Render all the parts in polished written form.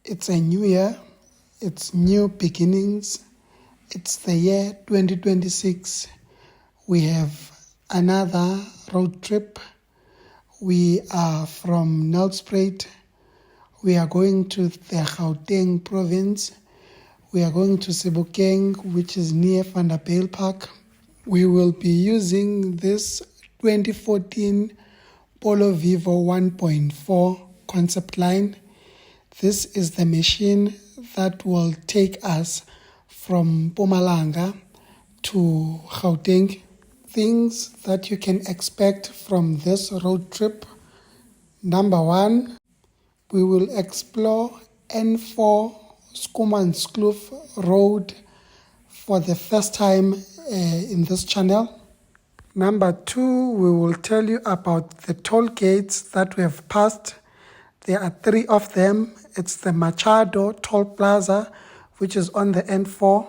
It's a new year, it's new beginnings, it's the year 2026. We have another road trip. We are from Nelspruit. We are going to the Gauteng province. We are going to Sebokeng, which is near Vanderbijl Park. We will be using this 2014 Polo Vivo 1.4 concept line. This is the machine that will take us from Mpumalanga to Gauteng. Things that you can expect from this road trip. Number one, we will explore N4 Skomanskloof Road for the first time in this channel. Number two, we will tell you about the toll gates that we have passed. There are 3 of them. It's the Machado Toll Plaza, which is on the N4.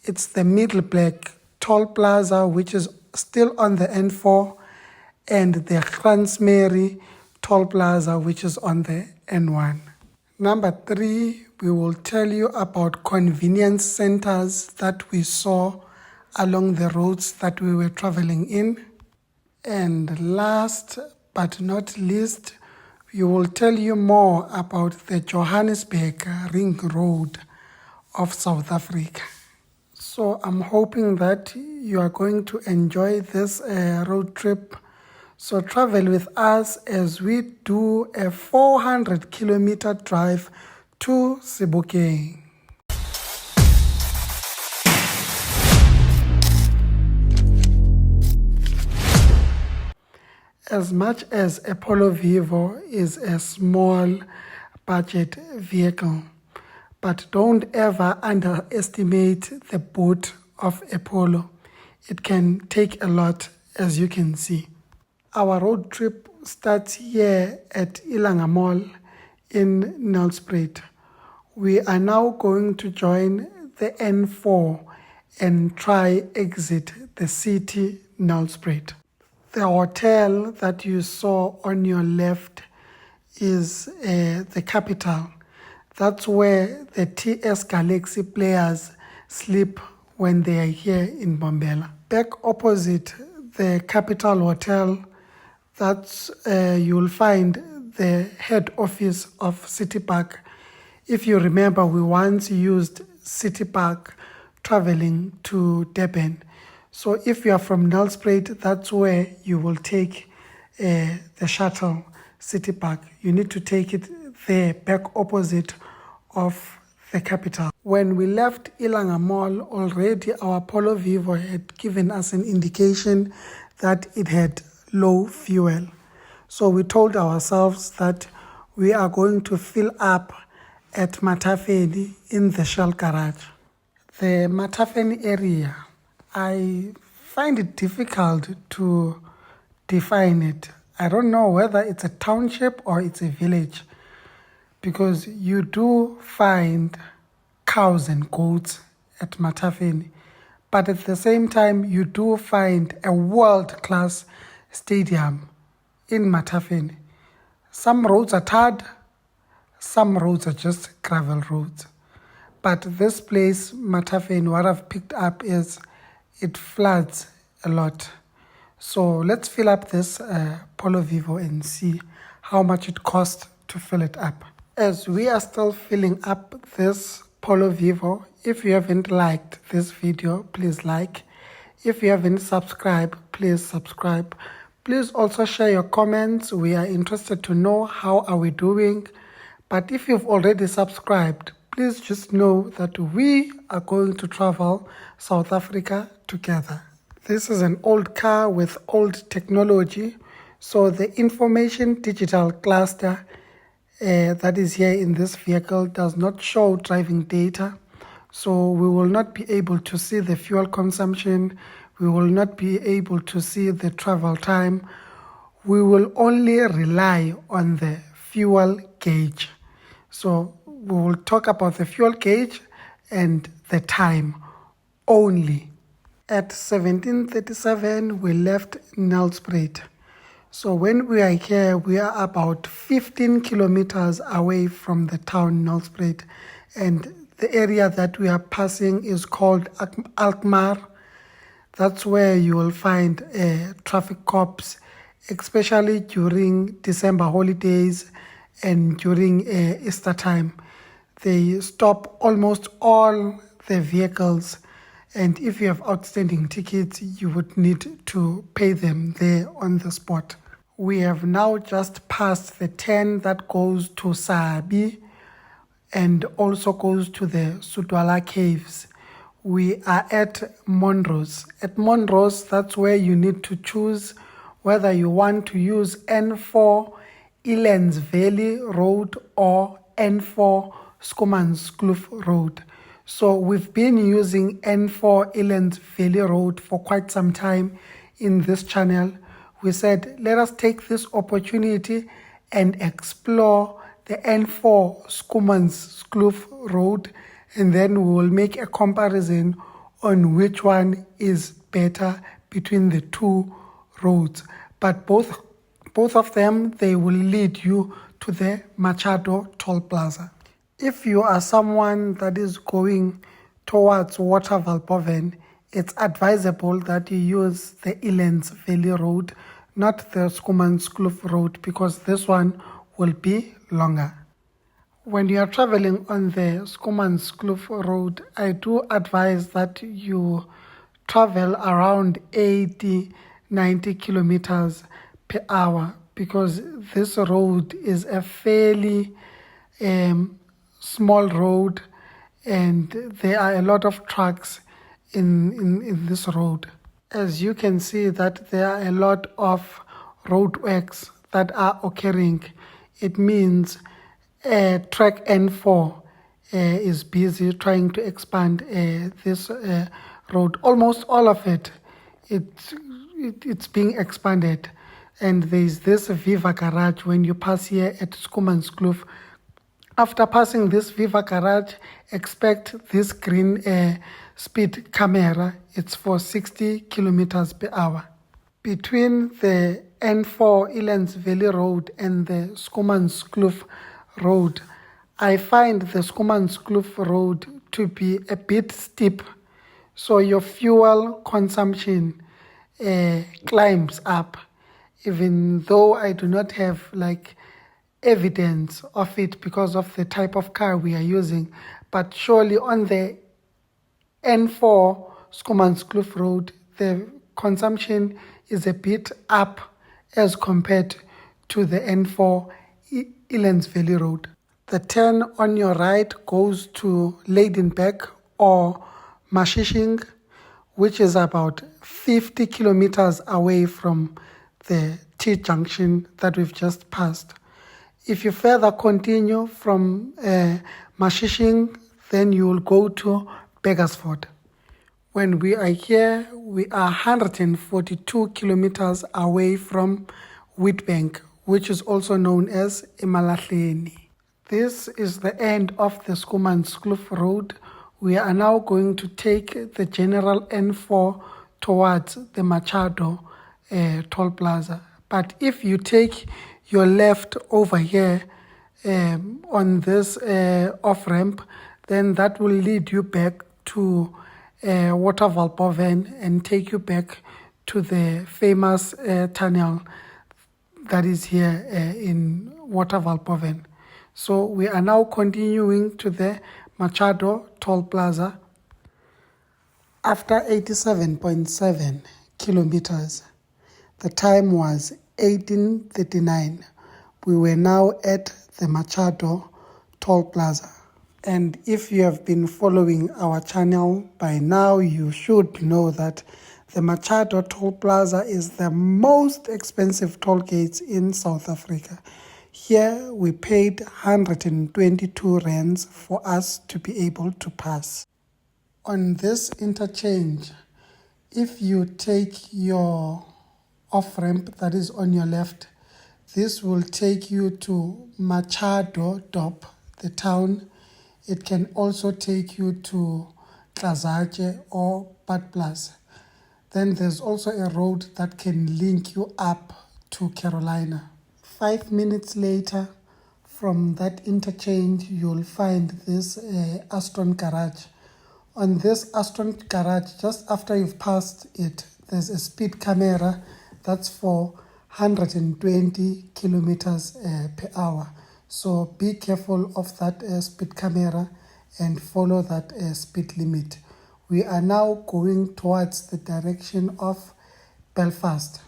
It's the Middleburg Toll Plaza, which is still on the N4. And the Transmary Toll Plaza, which is on the N1. Number 3, we will tell you about convenience centers that we saw along the roads that we were traveling in. And last but not least, we will tell you more about the Johannesburg Ring Road of South Africa. So I'm hoping that you are going to enjoy this road trip. So travel with us as we do a 400-kilometer drive to Sebokeng. As much as a Polo Vivo is a small budget vehicle, but don't ever underestimate the boot of a Polo. It can take a lot, as you can see. Our road trip starts here at Ilanga Mall in Nelspruit. We are now going to join the N4 and try exit the city Nelspruit. The hotel that you saw on your left is the capital. That's where the TS Galaxy players sleep when they are here in Bombela. Back opposite the Capital Hotel, that's you'll find the head office of City Park. If you remember, we once used City Park traveling to Durban. So if you are from Nelspruit, that's where you will take the shuttle, City Park. You need to take it there, back opposite of the capital. When we left Ilanga Mall, already our Polo Vivo had given us an indication that it had low fuel. So we told ourselves that we are going to fill up at Matafeni in the Shell garage. The Matafeni area, I find it difficult to define it. I don't know whether it's a township or it's a village, because you do find cows and goats at Matafeni, but at the same time you do find a world-class stadium in Matafeni. Some roads are tarred, some roads are just gravel roads. But this place, Matafeni, what I've picked up is it floods a lot. So let's fill up this Polo Vivo and see how much it costs to fill it up. As we are still filling up this Polo Vivo, if you haven't liked this video, please like. If you haven't subscribed, please subscribe. Please also share your comments. We are interested to know how are we doing. But if you've already subscribed, please just know that we are going to travel South Africa together. This is an old car with old technology. So the information digital cluster that is here in this vehicle does not show driving data. So we will not be able to see the fuel consumption. We will not be able to see the travel time. We will only rely on the fuel gauge. So we will talk about the fuel gauge and the time only. At 17:37, we left Nelspruit. So when we are here, we are about 15 kilometers away from the town Nelspruit, and the area that we are passing is called Alkmaar. That's where you will find traffic cops, especially during December holidays and during Easter time. They stop almost all the vehicles, and if you have outstanding tickets, you would need to pay them there on the spot. We have now just passed the 10 that goes to Sabi and also goes to the Sudwala Caves. We are at Monrose. At Monrose, that's where you need to choose whether you want to use N4 Elands Valley Road or N4 Skomanskloof Road. So we've been using N4 Elands Valley Road for quite some time in this channel. We said, let us take this opportunity and explore the N4 Skomanskloof Road, and then we will make a comparison on which one is better between the two roads. But both of them, they will lead you to the Machado Toll Plaza. If you are someone that is going towards Waterval, it's advisable that you use the Elands Valley Road, not the Skomanskloof Road, because this one will be longer. When you are traveling on the Skomanskloof Road, I do advise that you travel around 80-90 kilometers per hour, because this road is a fairly small road, and there are a lot of trucks in this road. As you can see that there are a lot of roadworks that are occurring. It means track N4 is busy trying to expand this road. Almost all of it's being expanded. And there's this Viva garage when you pass here at Skomanskloof. After passing this Viva garage, expect this green speed camera. It's for 60 kilometers per hour. Between the N4 Elands Valley Road and the Skomanskloof Road, I find the Skomanskloof Road to be a bit steep, so your fuel consumption climbs up, even though I do not have evidence of it because of the type of car we are using. But surely on the N4 Skomanskloof Road, the consumption is a bit up as compared to the N4 Elands Valley Road. The turn on your right goes to Leidenberg or Mashishing, which is about 50 kilometers away from the T-junction that we've just passed. If you further continue from Mashishing, then you will go to Beggersford. When we are here, we are 142 kilometers away from Witbank, which is also known as Emalahleni. This is the end of the Skomanskloof Road. We are now going to take the general N4 towards the Machado Toll Plaza. But if you take your left over here on this off-ramp, then that will lead you back to Waterval and take you back to the famous tunnel that is here in Waterval. So we are now continuing to the Machado Toll Plaza. After 87.7 kilometers, the time was 18:39. We were now at the Machado Toll Plaza. And if you have been following our channel by now, you should know that the Machado Toll Plaza is the most expensive toll gates in South Africa. Here we paid 122 rands for us to be able to pass. On this interchange, if you take your off-ramp that is on your left, this will take you to Machado Dop, the town. It can also take you to Tlazache or Badplaas. Then there's also a road that can link you up to Carolina. 5 minutes later, from that interchange, you'll find this Aston garage. On this Aston garage, just after you've passed it, there's a speed camera that's for 120 kilometers per hour. So be careful of that speed camera and follow that speed limit. We are now going towards the direction of Belfast.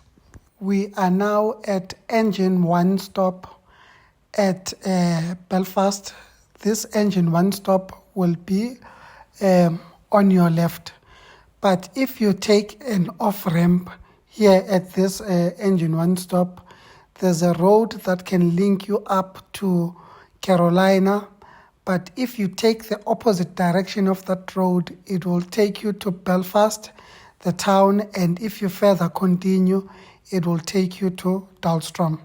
We are now at engine one stop at Belfast. This engine one stop will be on your left. But if you take an off-ramp here at this engine one stop, there's a road that can link you up to Carolina. But if you take the opposite direction of that road, it will take you to Belfast, the town, and if you further continue, it will take you to Dahlstrom.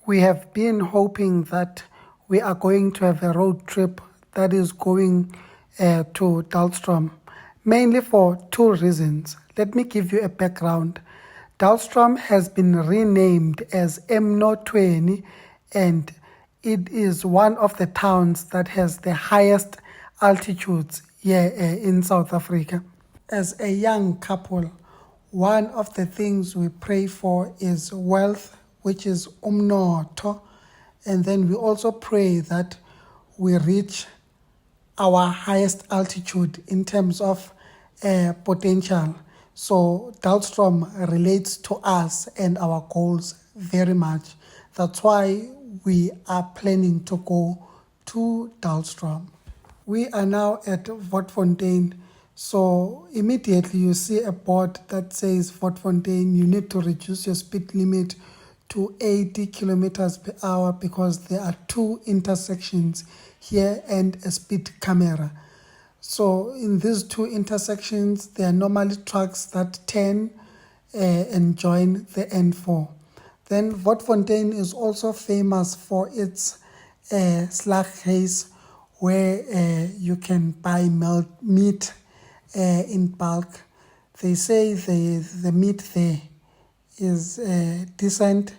We have been hoping that we are going to have a road trip that is going to Dahlstrom, mainly for two reasons. Let me give you a background. Dahlstrom has been renamed as M12, and it is one of the towns that has the highest altitudes here in South Africa. As a young couple, one of the things we pray for is wealth, which is umnotho, and then we also pray that we reach our highest altitude in terms of potential. So Dahlstrom relates to us and our goals very much. That's why we are planning to go to Dahlstrom. We are now at Witbank. So immediately you see a board that says Witbank, you need to reduce your speed limit to 80 kilometers per hour because there are two intersections here and a speed camera. So in these two intersections, there are normally trucks that turn and join the N4. Then Witbank is also famous for its slaghuis, where you can buy meat in bulk. They say the meat there is decent,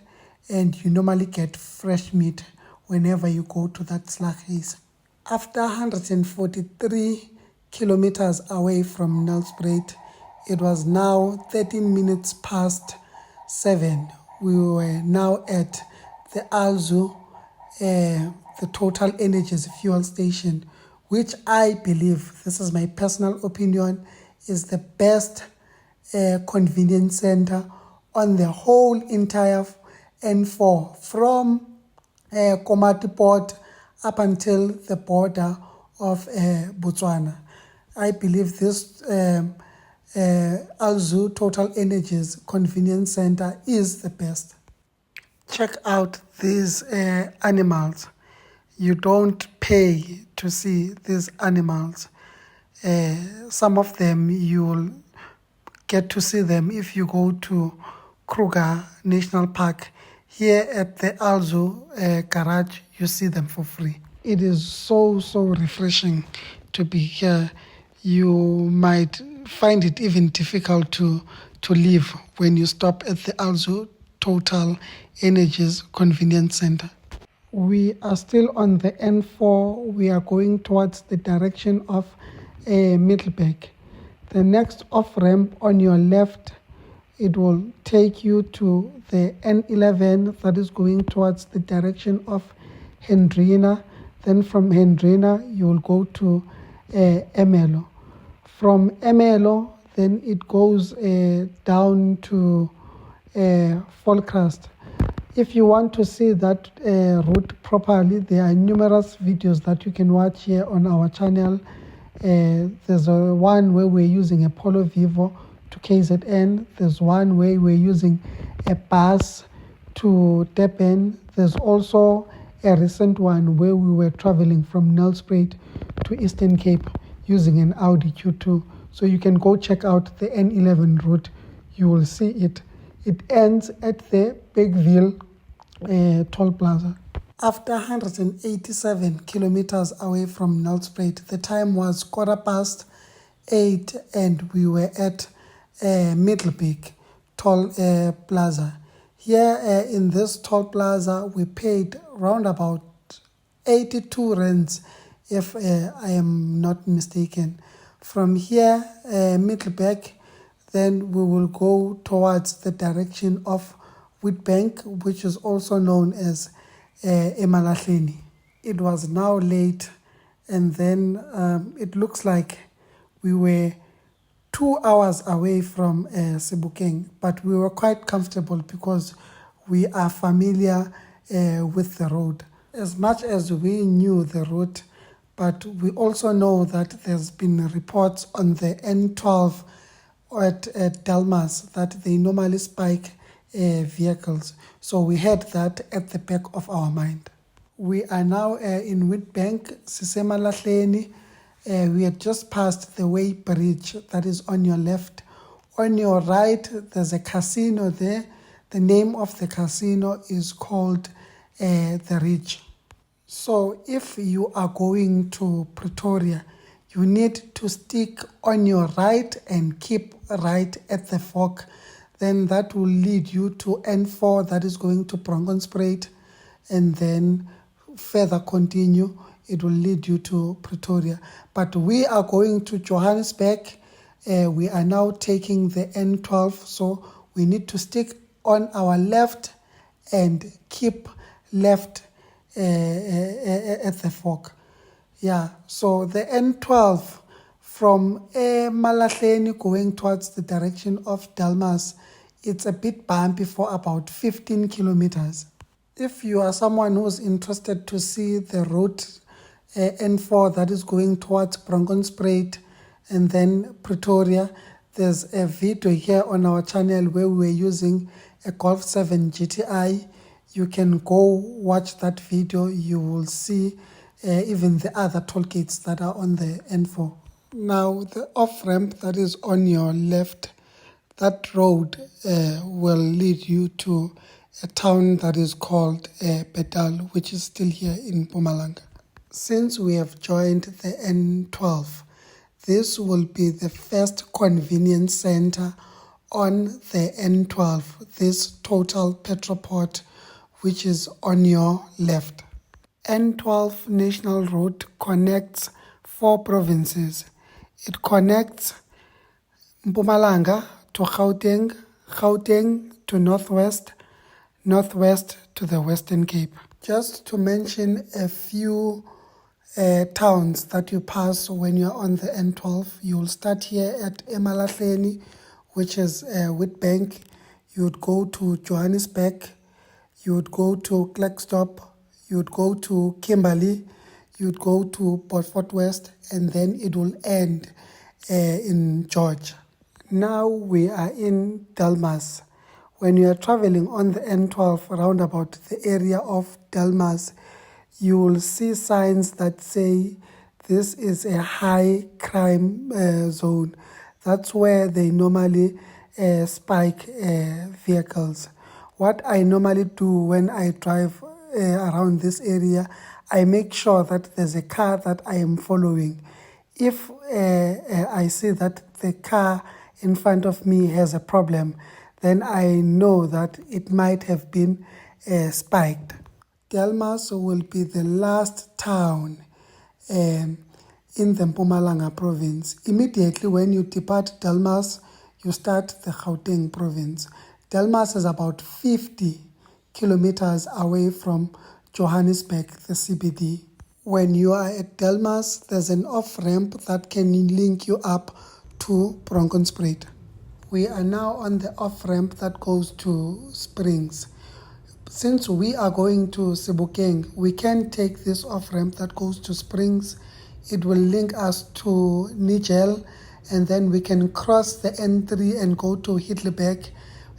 and you normally get fresh meat whenever you go to that slaghuis. After 143 kilometers away from Nelspruit, it was now 13 minutes past 7. We were now at the Alzu, the Total Energies fuel station, which I believe, this is my personal opinion, is the best convenience center on the whole entire N4 from Komati Port up until the border of Botswana. I believe this Alzu Total Energies Convenience Center is the best. Check out these animals. You don't pay to see these animals. Some of them you'll get to see them if you go to Kruger National Park. Here at the Alzu garage, you see them for free. It is so refreshing to be here. You might find it even difficult to leave when you stop at the Alzu Total Energies Convenience Center. We are still on the N4. We are going towards the direction of Middelburg. The next off-ramp on your left, it will take you to the N11 that is going towards the direction of Hendrina. Then from Hendrina, you will go to Emelo. From Emelo, then it goes down to Volkrust. If you want to see that route properly, there are numerous videos that you can watch here on our channel. There's one where we're using a Polo Vivo to KZN. There's one where we're using a bus to Durban. There's also a recent one where we were traveling from Nelspruit to Eastern Cape using an Audi Q2. So you can go check out the N11 route. You will see it. It ends at the Bigville toll plaza. After 187 kilometers away from Nelspruit, the time was 8:15 and we were at Middelburg toll plaza. Here in this toll plaza, we paid round about 82 rands, if I am not mistaken. From here, Middleburg, then we will go towards the direction of Witbank, which is also known as Emalahleni. It was now late, and then it looks like we were 2 hours away from Sebokeng, but we were quite comfortable because we are familiar with the road. As much as we knew the route, but we also know that there's been reports on the N12 at Delmas that they normally spike vehicles. So we had that at the back of our mind. We are now in Witbank, Sisemalahleni. We had just passed the Way Bridge that is on your left. On your right, there's a casino there. The name of the casino is called The Ridge. So if you are going to Pretoria, you need to stick on your right and keep right at the fork. Then that will lead you to N4, that is going to Bronkhorstspruit, and then further continue, it will lead you to Pretoria. But we are going to Johannesburg. We are now taking the N12, so we need to stick on our left and keep left at the fork. Yeah, so the N12 from Emalahleni going towards the direction of Delmas, it's a bit bumpy for about 15 kilometers. If you are someone who's interested to see the route N4 that is going towards Bronkhorstspruit and then Pretoria, there's a video here on our channel where we're using a Golf 7 GTI. You can go watch that video. You will see even the other toll gates that are on the N4. Now, the off-ramp that is on your left, that road will lead you to a town that is called Betal, which is still here in Mpumalanga. Since we have joined the N12, this will be the first convenience center on the N12, this total petrol port, which is on your left. N12 National Road connects 4 provinces. It connects Mpumalanga to Gauteng, Gauteng to Northwest, Northwest to the Western Cape. Just to mention a few towns that you pass when you're on the N12, you'll start here at Emalahleni, which is Witbank. You would go to Johannesburg, you would go to Klerksdorp, you would go to Kimberley, you would go to Beaufort West, and then it will end in George. Now we are in Delmas. When you are traveling on the N12 around about the area of Delmas, you will see signs that say this is a high crime zone. That's where they normally spike vehicles. What I normally do when I drive around this area, I make sure that there's a car that I am following. If I see that the car in front of me has a problem, then I know that it might have been spiked. Delmas will be the last town in the Mpumalanga province. Immediately when you depart Delmas, you start the Gauteng province. Delmas is about 50 kilometers away from Johannesburg, the CBD. When you are at Delmas, there's an off-ramp that can link you up to Bronkhorstspruit. We are now on the off-ramp that goes to Springs. Since we are going to Sebokeng, we can take this off-ramp that goes to Springs. It will link us to Nigel, and then we can cross the N3 and go to Hitlerberg,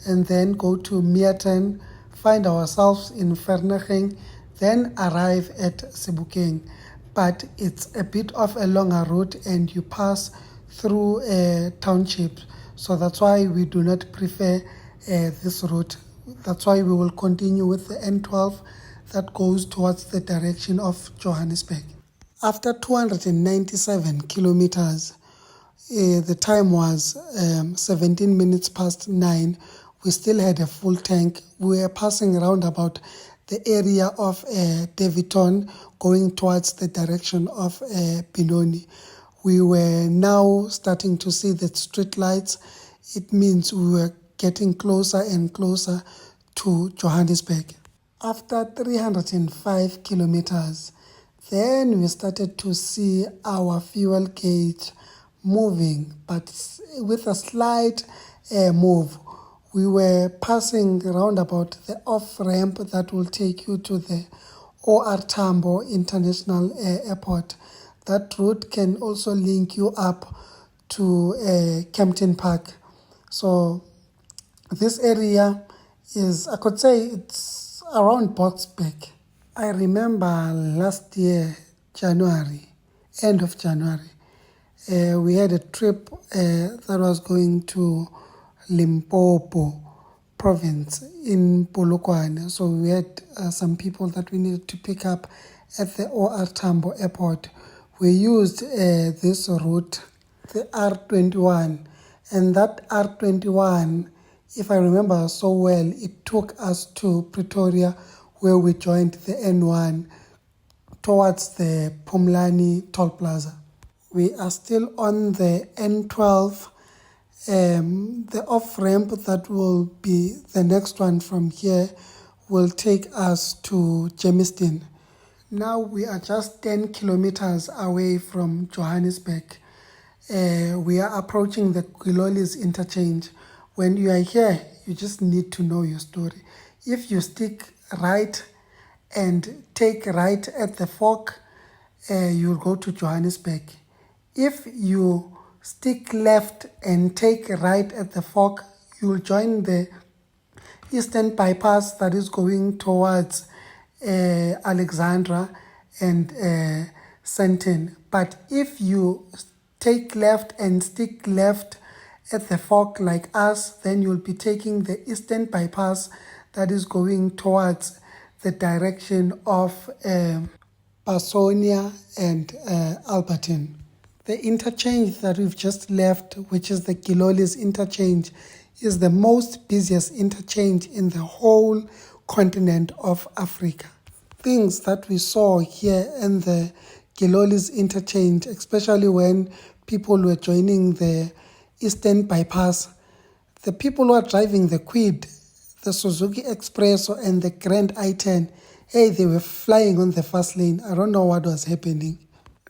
and then go to Meerton, find ourselves in Vereeniging, then arrive at Sebokeng. But it's a bit of a longer route and you pass through a township. So that's why we do not prefer this route. That's why we will continue with the N12 that goes towards the direction of Johannesburg. After 297 kilometers, the time was 17 minutes past 9. we still had a full tank. We were passing around about the area of Daviton, going towards the direction of Benoni. We were now starting to see the street lights. It means we were getting closer and closer to Johannesburg. After 305 kilometers, then we started to see our fuel gauge moving, but with a slight move. We were passing around about the off-ramp that will take you to the OR Tambo International Airport. That route can also link you up to Kempton Park. So this area is, I could say it's around Boxback. I remember last year, January, end of January, we had a trip that was going to Limpopo province in Polokwane. So we had some people that we needed to pick up at the OR Tambo Airport. We used this route, the R21, and that R21, if I remember so well, it took us to Pretoria, where we joined the N1 towards the Pumlani Toll Plaza. We are still on the N12. The off-ramp that will be the next one from here will take us to Germiston. Now we are just 10 kilometers away from Johannesburg. We are approaching the Gilolis interchange. When you are here, you just need to know your story. If you stick right and take right at the fork, you'll go to Johannesburg. If you stick left and take right at the fork, you'll join the Eastern Bypass that is going towards Alexandra and Sandton. But if you take left and stick left at the fork like us, then you'll be taking the Eastern Bypass that is going towards the direction of Pasonia and Alberton. The interchange that we've just left, which is the Gilolis interchange, is the most busiest interchange in the whole continent of Africa. Things that we saw here in the Gilolis interchange, especially when people were joining the Eastern Bypass, the people who are driving the Kwid, the Suzuki Expresso and the Grand I-10, hey, they were flying on the fast lane. I don't know what was happening.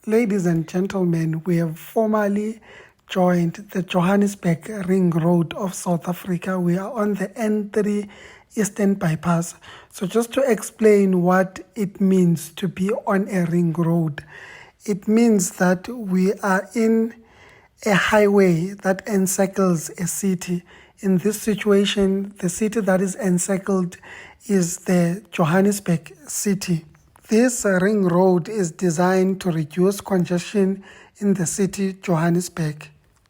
Ladies and gentlemen, we have formally joined the Johannesburg Ring Road of South Africa. We are on the N3 Eastern Bypass. So just to explain what it means to be on a ring road, it means that we are in a highway that encircles a city. In this situation, the city that is encircled is the Johannesburg city. This ring road is designed to reduce congestion in the city, Johannesburg.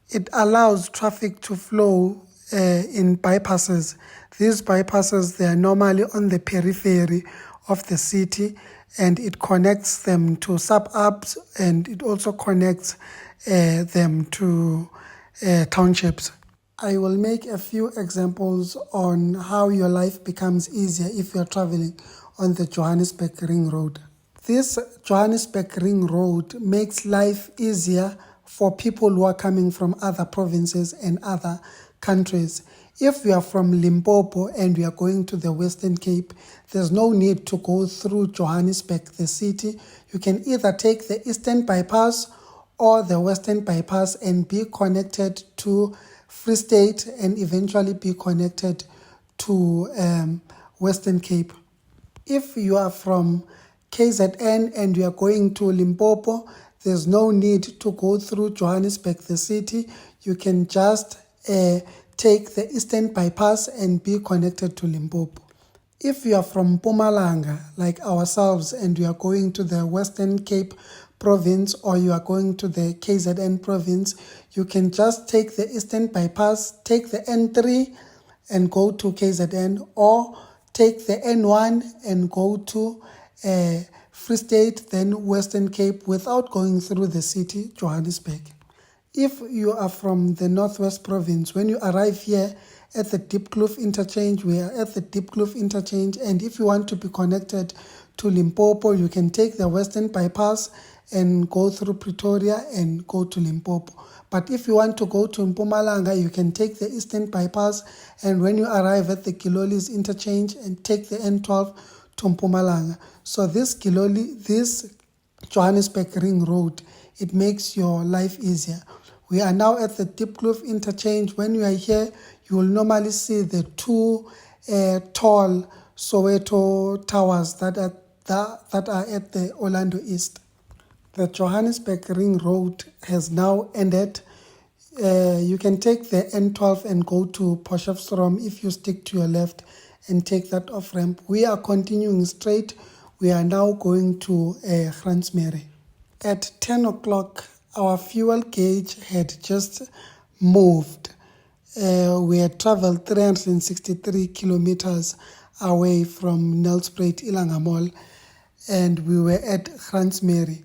It allows traffic to flow in bypasses. These bypasses, they are normally on the periphery of the city, and it connects them to suburbs, and it also connects them to townships. I will make a few examples on how your life becomes easier if you're traveling on the Johannesburg Ring Road. This Johannesburg Ring Road makes life easier for people who are coming from other provinces and other countries. If you are from Limpopo and you are going to the Western Cape, there's no need to go through Johannesburg, the city. You can either take the Eastern Bypass or the Western Bypass and be connected to Free State and eventually be connected to Western Cape. If you are from KZN and you are going to Limpopo, there's no need to go through Johannesburg, the city. You can just take the Eastern Bypass and be connected to Limpopo. If you are from Mpumalanga, like ourselves, and you are going to the Western Cape province or you are going to the KZN province, you can just take the Eastern Bypass, take the N3 and go to KZN, or take the N1 and go to Free State, then Western Cape, without going through the city, Johannesburg. If you are from the Northwest Province, when you arrive here at the Diepkloof interchange, we are at the Diepkloof interchange, and if you want to be connected to Limpopo, you can take the Western Bypass and go through Pretoria and go to Limpopo. But if you want to go to Mpumalanga, you can take the Eastern Bypass, and when you arrive at the Kilolis interchange, and take the N12 to Mpumalanga. So this Johannesburg Ring Road, it makes your life easier. We are now at the Diepkloof interchange. When you are here, you will normally see the two tall Soweto towers that are at the Orlando East. The Johannesburg Ring Road has now ended. You can take the N12 and go to Potchefstroom if you stick to your left and take that off ramp. We are continuing straight. We are now going to Gransmere. At 10 o'clock, our fuel gauge had just moved. We had traveled 363 kilometers away from Nelspruit, Ilanga Mall, and we were at Gransmere.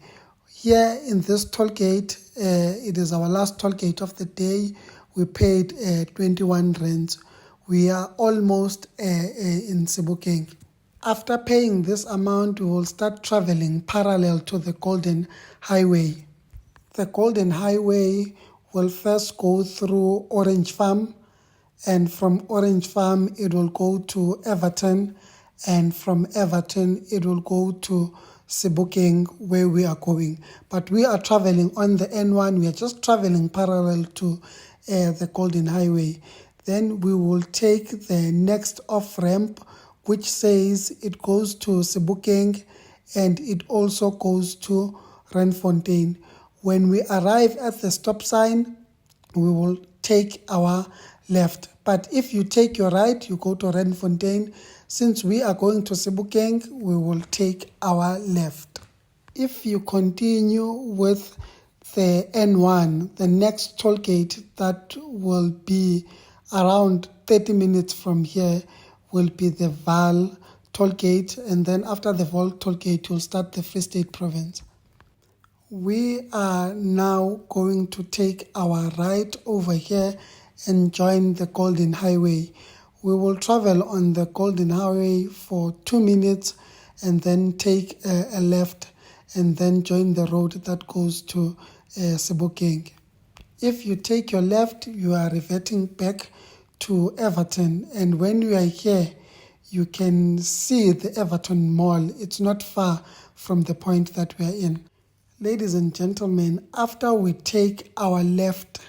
Here in this toll gate, it is our last toll gate of the day. We paid 21 rands. We are almost in Sebokeng. After paying this amount, we will start traveling parallel to the Golden Highway. The Golden Highway will first go through Orange Farm, and from Orange Farm it will go to Everton, and from Everton it will go to Sebokeng, where we are going. But we are traveling on the N1. We are just traveling parallel to the Golden Highway. Then we will take the next off ramp, which says it goes to Sebokeng and it also goes to Randfontein. When we arrive at the stop sign, we will take our left. But if you take your right, you go to Randfontein. Since we are going to Sebokeng, we will take our left. If you continue with the N1, the next toll gate that will be around 30 minutes from here will be the Vaal toll gate, and then after the Vaal toll gate, you'll start the Free State Province. We are now going to take our right over here and join the Golden Highway. We will travel on the Golden Highway for 2 minutes and then take a left and then join the road that goes to Sebokeng. If you take your left, you are reverting back to Everton, and when you are here, you can see the Everton Mall. It's not far from the point that we are in. Ladies and gentlemen, after we take our left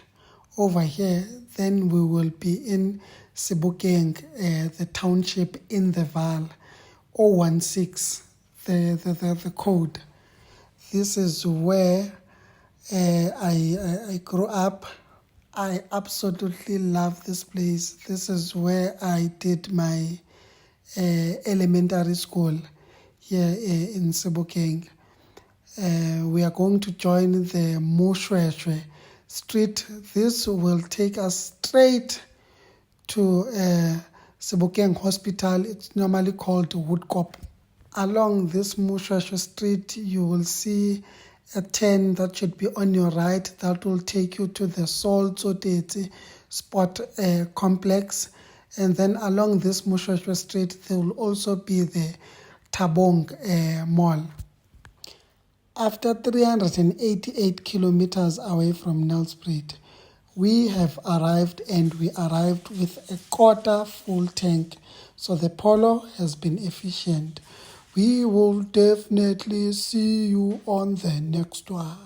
over here, then we will be in Sebokeng, the township in the Vaal, 016, the code. This is where I grew up. I absolutely love this place. This is where I did my elementary school here in Sebokeng. We are going to join the Moshweshwe Street. This will take us straight to Sebokeng Hospital. It's normally called Woodkop. Along this Moshweshwe Street, you will see a turn that should be on your right. That will take you to the Tollgates Sport Complex. And then along this Moshweshwe Street, there will also be the Tabong Mall. After 388 kilometers away from Nelspruit, we have arrived, and we arrived with a quarter full tank. So the Polo has been efficient. We will definitely see you on the next one.